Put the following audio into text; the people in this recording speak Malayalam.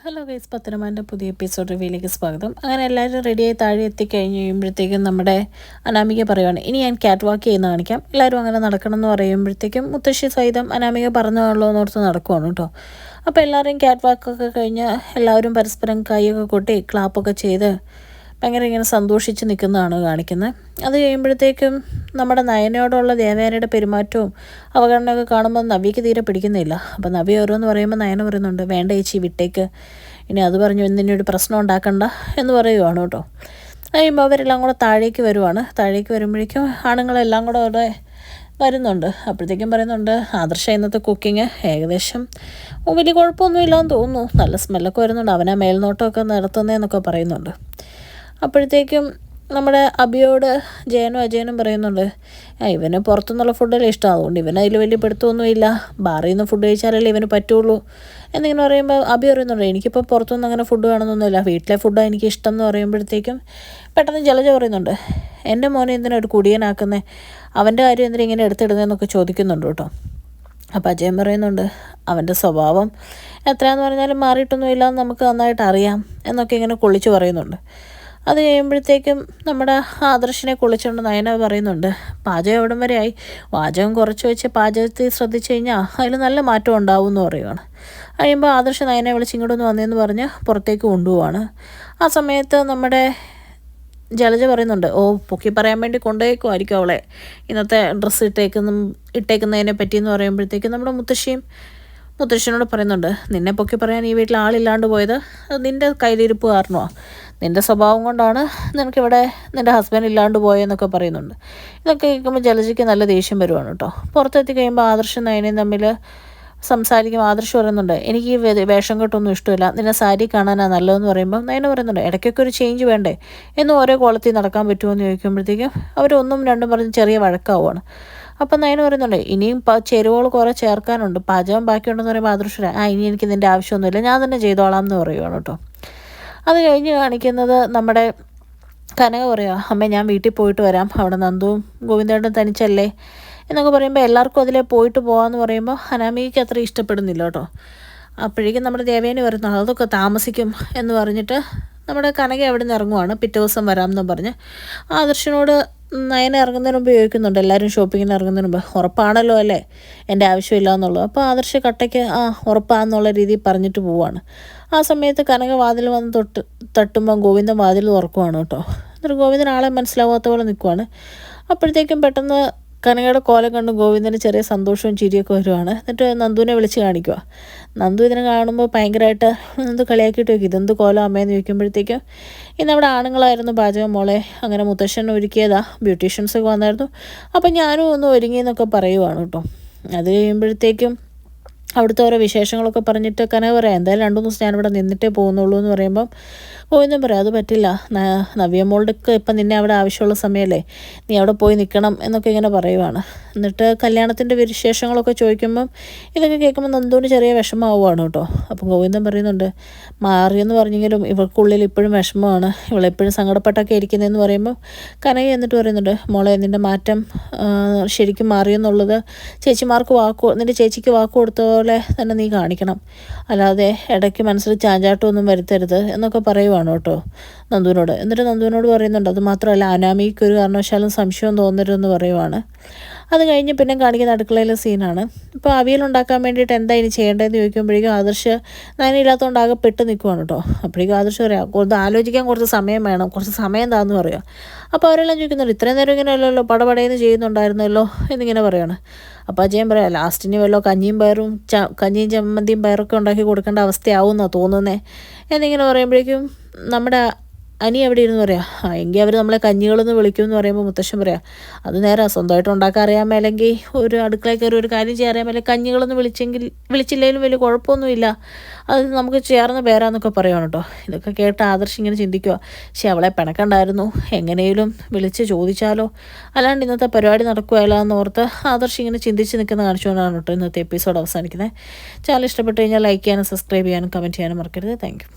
ഹലോ ഗൈസ്, പത്തനംതിട്ട പുതിയ എപ്പിസോഡ് റിവ്യൂയിലേക്ക് സ്വാഗതം. അങ്ങനെ എല്ലാവരും റെഡിയായി താഴെ എത്തിക്കഴിഞ്ഞ് കഴിയുമ്പോഴത്തേക്കും നമ്മുടെ അനാമിക പറയുവാണ്, ഇനി ഞാൻ ക്യാറ്റ് വാക്ക് ചെയ്യുന്ന കാണിക്കാം. എല്ലാവരും അങ്ങനെ നടക്കണം എന്ന് പറയുമ്പോഴത്തേക്കും മുത്തശ്ശി സഹിതം അനാമിക പറഞ്ഞുള്ളൂ എന്നോർത്ത് നടക്കുവാണ് കേട്ടോ. അപ്പോൾ എല്ലാവരും ക്യാറ്റ് വാക്കൊക്കെ കഴിഞ്ഞ് എല്ലാവരും പരസ്പരം കൈയൊക്കെ കൊട്ടി ക്ലാപ്പൊക്കെ ചെയ്ത് ഭയങ്കര ഇങ്ങനെ സന്തോഷിച്ച് നിൽക്കുന്നതാണ് കാണിക്കുന്നത്. അത് കഴിയുമ്പോഴത്തേക്കും നമ്മുടെ നയനയോടുള്ള ദേവയാനിയുടെ പെരുമാറ്റവും അവഗണനയൊക്കെ കാണുമ്പോൾ നവ്യയ്ക്ക് തീരെ പിടിക്കുന്നില്ല. അപ്പോൾ നവ്യ ഓരോന്ന് പറയുമ്പോൾ നയന പറയുന്നുണ്ട്, വേണ്ട ചേച്ചി വിട്ടേക്ക്, ഇനി അത് പറഞ്ഞു എന്തിനൊരു പ്രശ്നം ഉണ്ടാക്കണ്ട എന്ന് പറയുവാണ് കേട്ടോ. കഴിയുമ്പോൾ അവരെല്ലാം കൂടെ താഴേക്ക് വരുവാണ്. താഴേക്ക് വരുമ്പോഴേക്കും ആണുങ്ങളെല്ലാം കൂടെ അവിടെ വരുന്നുണ്ട്. അപ്പോഴത്തേക്കും പറയുന്നുണ്ട്, ആദർശ ഇന്നത്തെ കുക്കിങ് ഏകദേശം വലിയ കുഴപ്പമൊന്നുമില്ലാന്ന് തോന്നുന്നു, നല്ല സ്മെല്ലൊക്കെ വരുന്നുണ്ട്, അവനാ മേൽനോട്ടമൊക്കെ നടത്തുന്നതെന്നൊക്കെ പറയുന്നുണ്ട്. അപ്പോഴത്തേക്കും നമ്മുടെ അബിയോട് ജയനും അജയനും പറയുന്നുണ്ട്, ഇവന് പുറത്തുനിന്നുള്ള ഫുഡല്ലേ ഇഷ്ടം, അതുകൊണ്ട് ഇവന് അതിൽ വലിയ പിടുത്തമൊന്നുമില്ല, ബാറിൽ നിന്ന് ഫുഡ് കഴിച്ചാലല്ലേ ഇവന് പറ്റുള്ളൂ എന്നിങ്ങനെ പറയുമ്പോൾ അബി പറയുന്നുണ്ട്, എനിക്കിപ്പോൾ പുറത്തുനിന്ന് അങ്ങനെ ഫുഡ് വേണമെന്നൊന്നുമില്ല, വീട്ടിലെ ഫുഡാണ് എനിക്ക് ഇഷ്ടം എന്ന് പറയുമ്പോഴത്തേക്കും പെട്ടെന്ന് ജലജ പറയുന്നുണ്ട്, എൻ്റെ മോനെ എന്തിനാണ് ഒരു കുടിയനാക്കുന്നത്, അവൻ്റെ കാര്യം എന്തിനാ ഇങ്ങനെ എടുത്തിടുന്നതെന്നൊക്കെ ചോദിക്കുന്നുണ്ട് കേട്ടോ. അപ്പോൾ അജയൻ പറയുന്നുണ്ട്, അവൻ്റെ സ്വഭാവം എത്രയാന്ന് പറഞ്ഞാലും മാറിയിട്ടൊന്നുമില്ല എന്ന് നമുക്ക് നന്നായിട്ട് അറിയാം എന്നൊക്കെ ഇങ്ങനെ കൊള്ളിച്ച് പറയുന്നുണ്ട്. അത് കഴിയുമ്പോഴത്തേക്കും നമ്മുടെ ആദർശിനെ കുളിച്ചുകൊണ്ട് നയന പറയുന്നുണ്ട്, പാചകം എവിടം വരെ ആയി, പാചകം കുറച്ച് വെച്ച് പാചകത്തിൽ ശ്രദ്ധിച്ചു കഴിഞ്ഞാൽ അതിൽ നല്ല മാറ്റം ഉണ്ടാവും എന്ന് പറയുവാണ്. കഴിയുമ്പോൾ ആദർശ് നയനെ വിളിച്ച് ഇങ്ങോട്ടൊന്ന് വന്നതെന്ന് പറഞ്ഞ് പുറത്തേക്ക് കൊണ്ടുപോവാണ്. ആ സമയത്ത് നമ്മുടെ ജലജ പറയുന്നുണ്ട്, പൊക്കി പറയാൻ വേണ്ടി കൊണ്ടുപോയേക്കുമായിരിക്കും അവളെ ഇന്നത്തെ ഡ്രസ്സ് ഇട്ടേക്കുന്നതിനെ പറ്റിയെന്ന് പറയുമ്പോഴത്തേക്കും നമ്മുടെ മുത്തശ്ശനോട് പറയുന്നുണ്ട്, നിന്നെ പൊക്കി പറയാൻ ഈ വീട്ടിൽ ആളില്ലാണ്ട് പോയത് നിൻ്റെ കയ്യിലിരിപ്പ് കാരണമാണ്, നിൻ്റെ സ്വഭാവം കൊണ്ടാണ് നിനക്കിവിടെ നിൻ്റെ ഹസ്ബൻഡ് ഇല്ലാണ്ട് പോയെന്നൊക്കെ പറയുന്നുണ്ട്. ഇതൊക്കെ കേൾക്കുമ്പോൾ ജലജയ്ക്ക് നല്ല ദേഷ്യം വരുവാണ് കേട്ടോ. പുറത്തെത്തി കഴിയുമ്പോൾ ആദർശം നയനയും തമ്മിൽ സംസാരിക്കും. ആദർശ് പറയുന്നുണ്ട്, എനിക്ക് ഈ വേഷം കെട്ടൊന്നും ഇഷ്ടമില്ല, നിന്നെ സാരി കാണാനാണ് നല്ലതെന്ന് പറയുമ്പോൾ നയന പറയുന്നുണ്ട്, ഇടയ്ക്കൊക്കെ ഒരു ചേഞ്ച് വേണ്ടേ, എന്നും ഓരോ കോളത്തിൽ നടക്കാൻ പറ്റുമോ എന്ന് ചോദിക്കുമ്പോഴത്തേക്കും അവരൊന്നും രണ്ടും പറഞ്ഞ് ചെറിയ വഴക്കാവുകയാണ്. അപ്പം നയന പറയുന്നുണ്ട്, ഇനിയും ചേരുവകൾ കുറേ ചേർക്കാനുണ്ട്, പാചകം ബാക്കിയുണ്ടെന്ന് പറയുമ്പോൾ ആദർശ് ഇനി എനിക്ക് നിൻ്റെ ആവശ്യമൊന്നുമില്ല, ഞാൻ തന്നെ ചെയ്തോളാം എന്ന് പറയുവാണ് കേട്ടോ. അത് കഴിഞ്ഞ് കാണിക്കുന്നത് നമ്മുടെ കനക പറയുക, അമ്മ ഞാൻ വീട്ടിൽ പോയിട്ട് വരാം, അവിടെ നന്ദുവും ഗോവിന്ദേട്ടനും തനിച്ചല്ലേ എന്നൊക്കെ പറയുമ്പോൾ എല്ലാവർക്കും അതിലെ പോയിട്ട് പോകാമെന്ന് പറയുമ്പോൾ അനാമികയ്ക്ക് അത്ര ഇഷ്ടപ്പെടുന്നില്ല കേട്ടോ. അപ്പോഴേക്കും നമ്മുടെ ദേവേനി വരുന്നു, അതൊക്കെ താമസിക്കും എന്ന് പറഞ്ഞിട്ട് നമ്മുടെ കനക അവിടെ നിന്ന് ഇറങ്ങുവാണ്. പിറ്റേ ദിവസം വരാമെന്ന് പറഞ്ഞ് ആദർശനോട് നയന ഇറങ്ങുന്നതിന് മുമ്പ് ചോദിക്കുന്നുണ്ട്, എല്ലാവരും ഷോപ്പിങ്ങിന് ഇറങ്ങുന്നതിന് മുമ്പ് ഉറപ്പാണല്ലോ അല്ലേ എൻ്റെ ആവശ്യമില്ല എന്നുള്ളത്. അപ്പോൾ ആദർശ കട്ടയ്ക്ക് ഉറപ്പാന്നുള്ള രീതിയിൽ പറഞ്ഞിട്ട് പോവാണ്. ആ സമയത്ത് കനക വാതിൽ വന്ന് തട്ടുമ്പോൾ ഗോവിന്ദൻ വാതിൽ തുറക്കുവാണ് കേട്ടോ. എന്നിട്ട് ഗോവിന്ദൻ ആളെ മനസ്സിലാവാത്ത പോലെ നിൽക്കുവാണ്. അപ്പോഴത്തേക്കും പെട്ടെന്ന് കനകയുടെ കോലം കണ്ട് ഗോവിന്ദന് ചെറിയ സന്തോഷവും ചിരിയൊക്കെ വരുവാണ്. എന്നിട്ട് നന്ദുവിനെ വിളിച്ച് കാണിക്കുക. നന്ദു ഇതിനെ കാണുമ്പോൾ ഭയങ്കരമായിട്ട് നന്ദു കളിയാക്കിയിട്ട് വയ്ക്കും, ഇതെന്ത് കോലം അമ്മയെന്ന് ചോദിക്കുമ്പോഴത്തേക്കും ഇന്ന് അവിടെ ആണുങ്ങളായിരുന്നു പാചകം മോളെ, അങ്ങനെ മുത്തശ്ശൻ ഒരുക്കിയതാ, ബ്യൂട്ടീഷ്യൻസൊക്കെ വന്നായിരുന്നു, അപ്പം ഞാനും ഒന്ന് ഒരുങ്ങിയെന്നൊക്കെ പറയുവാണ് കേട്ടോ. അത് കഴിയുമ്പോഴത്തേക്കും അവിടുത്തെ ഓരോ വിശേഷങ്ങളൊക്കെ പറഞ്ഞിട്ട് കനക പറയാം, എന്തായാലും 2 ദിവസം ഞാനിവിടെ നിന്നിട്ടേ പോകുന്നുള്ളൂ എന്ന് പറയുമ്പം ഗോവിന്ദൻ പറയാം, അത് പറ്റില്ല, നവ്യമോളുടെക്ക് ഇപ്പം നിന്നെ അവിടെ ആവശ്യമുള്ള സമയമല്ലേ, നീ അവിടെ പോയി നിൽക്കണം എന്നൊക്കെ ഇങ്ങനെ പറയുവാണ്. എന്നിട്ട് കല്യാണത്തിൻ്റെ വിശേഷങ്ങളൊക്കെ ചോദിക്കുമ്പം ഇതൊക്കെ കേൾക്കുമ്പോൾ നന്ദുവിന് ചെറിയ വിഷമമാവുകയാണ് കേട്ടോ. അപ്പം ഗോവിന്ദൻ പറയുന്നുണ്ട്, മാറിയെന്ന് പറഞ്ഞെങ്കിലും ഇവൾക്കുള്ളിൽ ഇപ്പോഴും വിഷമമാണ്, ഇവളെപ്പോഴും സങ്കടപ്പെട്ടൊക്കെ ഇരിക്കുന്നതെന്ന് പറയുമ്പോൾ കനക എന്നിട്ട് പറയുന്നുണ്ട്, മോളെ നിൻ്റെ മാറ്റം ശരിക്കും മാറിയെന്നുള്ളത് നിൻ്റെ ചേച്ചിക്ക് വാക്ക് കൊടുത്ത പോലെ തന്നെ നീ കാണിക്കണം, അല്ലാതെ ഇടയ്ക്ക് മനസ്സിൽ ചാഞ്ചാട്ടമൊന്നും വരുത്തരുത് എന്നൊക്കെ പറയുവാണ് കേട്ടോ നന്ദുവിനോട്. എന്നിട്ട് നന്ദുവിനോട് പറയുന്നുണ്ട്, അത് മാത്രമല്ല അനാമിക്ക് ഒരു കാരണവശാലും സംശയം തോന്നരുതെന്ന് പറയുവാണ്. അത് കഴിഞ്ഞ് പിന്നെ കാണിക്കുന്ന അടുക്കളയിലെ സീനാണ്. ഇപ്പോൾ അവിയലുണ്ടാക്കാൻ വേണ്ടിയിട്ട് എന്താ ഇനി ചെയ്യേണ്ടതെന്ന് ചോദിക്കുമ്പോഴേക്കും ആദർശ് നനയില്ലാത്തതുകൊണ്ട് ആകെ പെട്ട് നിൽക്കുവാണ് കേട്ടോ. അപ്പോഴേക്കും ആദർശ് പറയാം, കുറച്ച് ആലോചിക്കാൻ കുറച്ച് സമയം വേണം, കുറച്ച് സമയം താന്ന് പറയുക. അപ്പോൾ അവരെല്ലാം ചോദിക്കുന്നുണ്ട്, ഇത്രയും നേരം ഇങ്ങനെ അല്ലല്ലോ പടപടയെന്ന് ചെയ്യുന്നുണ്ടായിരുന്നല്ലോ എന്നിങ്ങനെ പറയുകയാണ്. അപ്പോൾ അജയൻ പറയാം, ലാസ്റ്റിന് വല്ലോ കഞ്ഞിയും ചമ്മന്തിയും പയറൊക്കെ ഉണ്ടാക്കി കൊടുക്കേണ്ട അവസ്ഥയാവുമെന്നാണ് തോന്നുന്നത് എന്നിങ്ങനെ പറയുമ്പോഴേക്കും നമ്മുടെ അനി എവിടെ ഇരുന്ന് പറയാം, എങ്കിൽ അവർ നമ്മളെ കഞ്ഞികളെന്ന് വിളിക്കുമെന്ന് പറയുമ്പോൾ മുത്തശ്ശൻ പറയാം, അത് നേരെ സ്വന്തമായിട്ട് ഉണ്ടാക്കാൻ അറിയാൻ മേലെങ്കിൽ ഒരു അടുക്കളയിൽ കയറി ഒരു കാര്യം ചെയ്യാൻ അറിയാൻ മേലെ കഞ്ഞികളെന്ന് വിളിച്ചില്ലെങ്കിലും വലിയ കുഴപ്പമൊന്നുമില്ല, അത് നമുക്ക് ചേർന്ന് പേരാന്നൊക്കെ പറയുവാണ് കേട്ടോ. ഇതൊക്കെ കേട്ട് ആദർശ് ഇങ്ങനെ ചിന്തിക്കുക, പക്ഷേ അവളെ പിണക്കണ്ടായിരുന്നു, എങ്ങനെയും വിളിച്ച് ചോദിച്ചാലോ, അല്ലാണ്ട് ഇന്നത്തെ പരിപാടി നടക്കുകയല്ല എന്നോർത്ത് ആദർശ് ഇങ്ങനെ ചിന്തിച്ച് നിൽക്കുന്ന കാണിച്ചുകൊണ്ടാണ് കേട്ടോ ഇന്നത്തെ എപ്പിസോഡ് അവസാനിക്കുന്നത്. ചാനൽ ഇഷ്ടപ്പെട്ട് കഴിഞ്ഞാൽ ലൈക്ക് ചെയ്യാനും സബ്സ്ക്രൈബ് ചെയ്യാനും കമൻറ്റ് ചെയ്യാനും മറക്കരുത്. Thank you.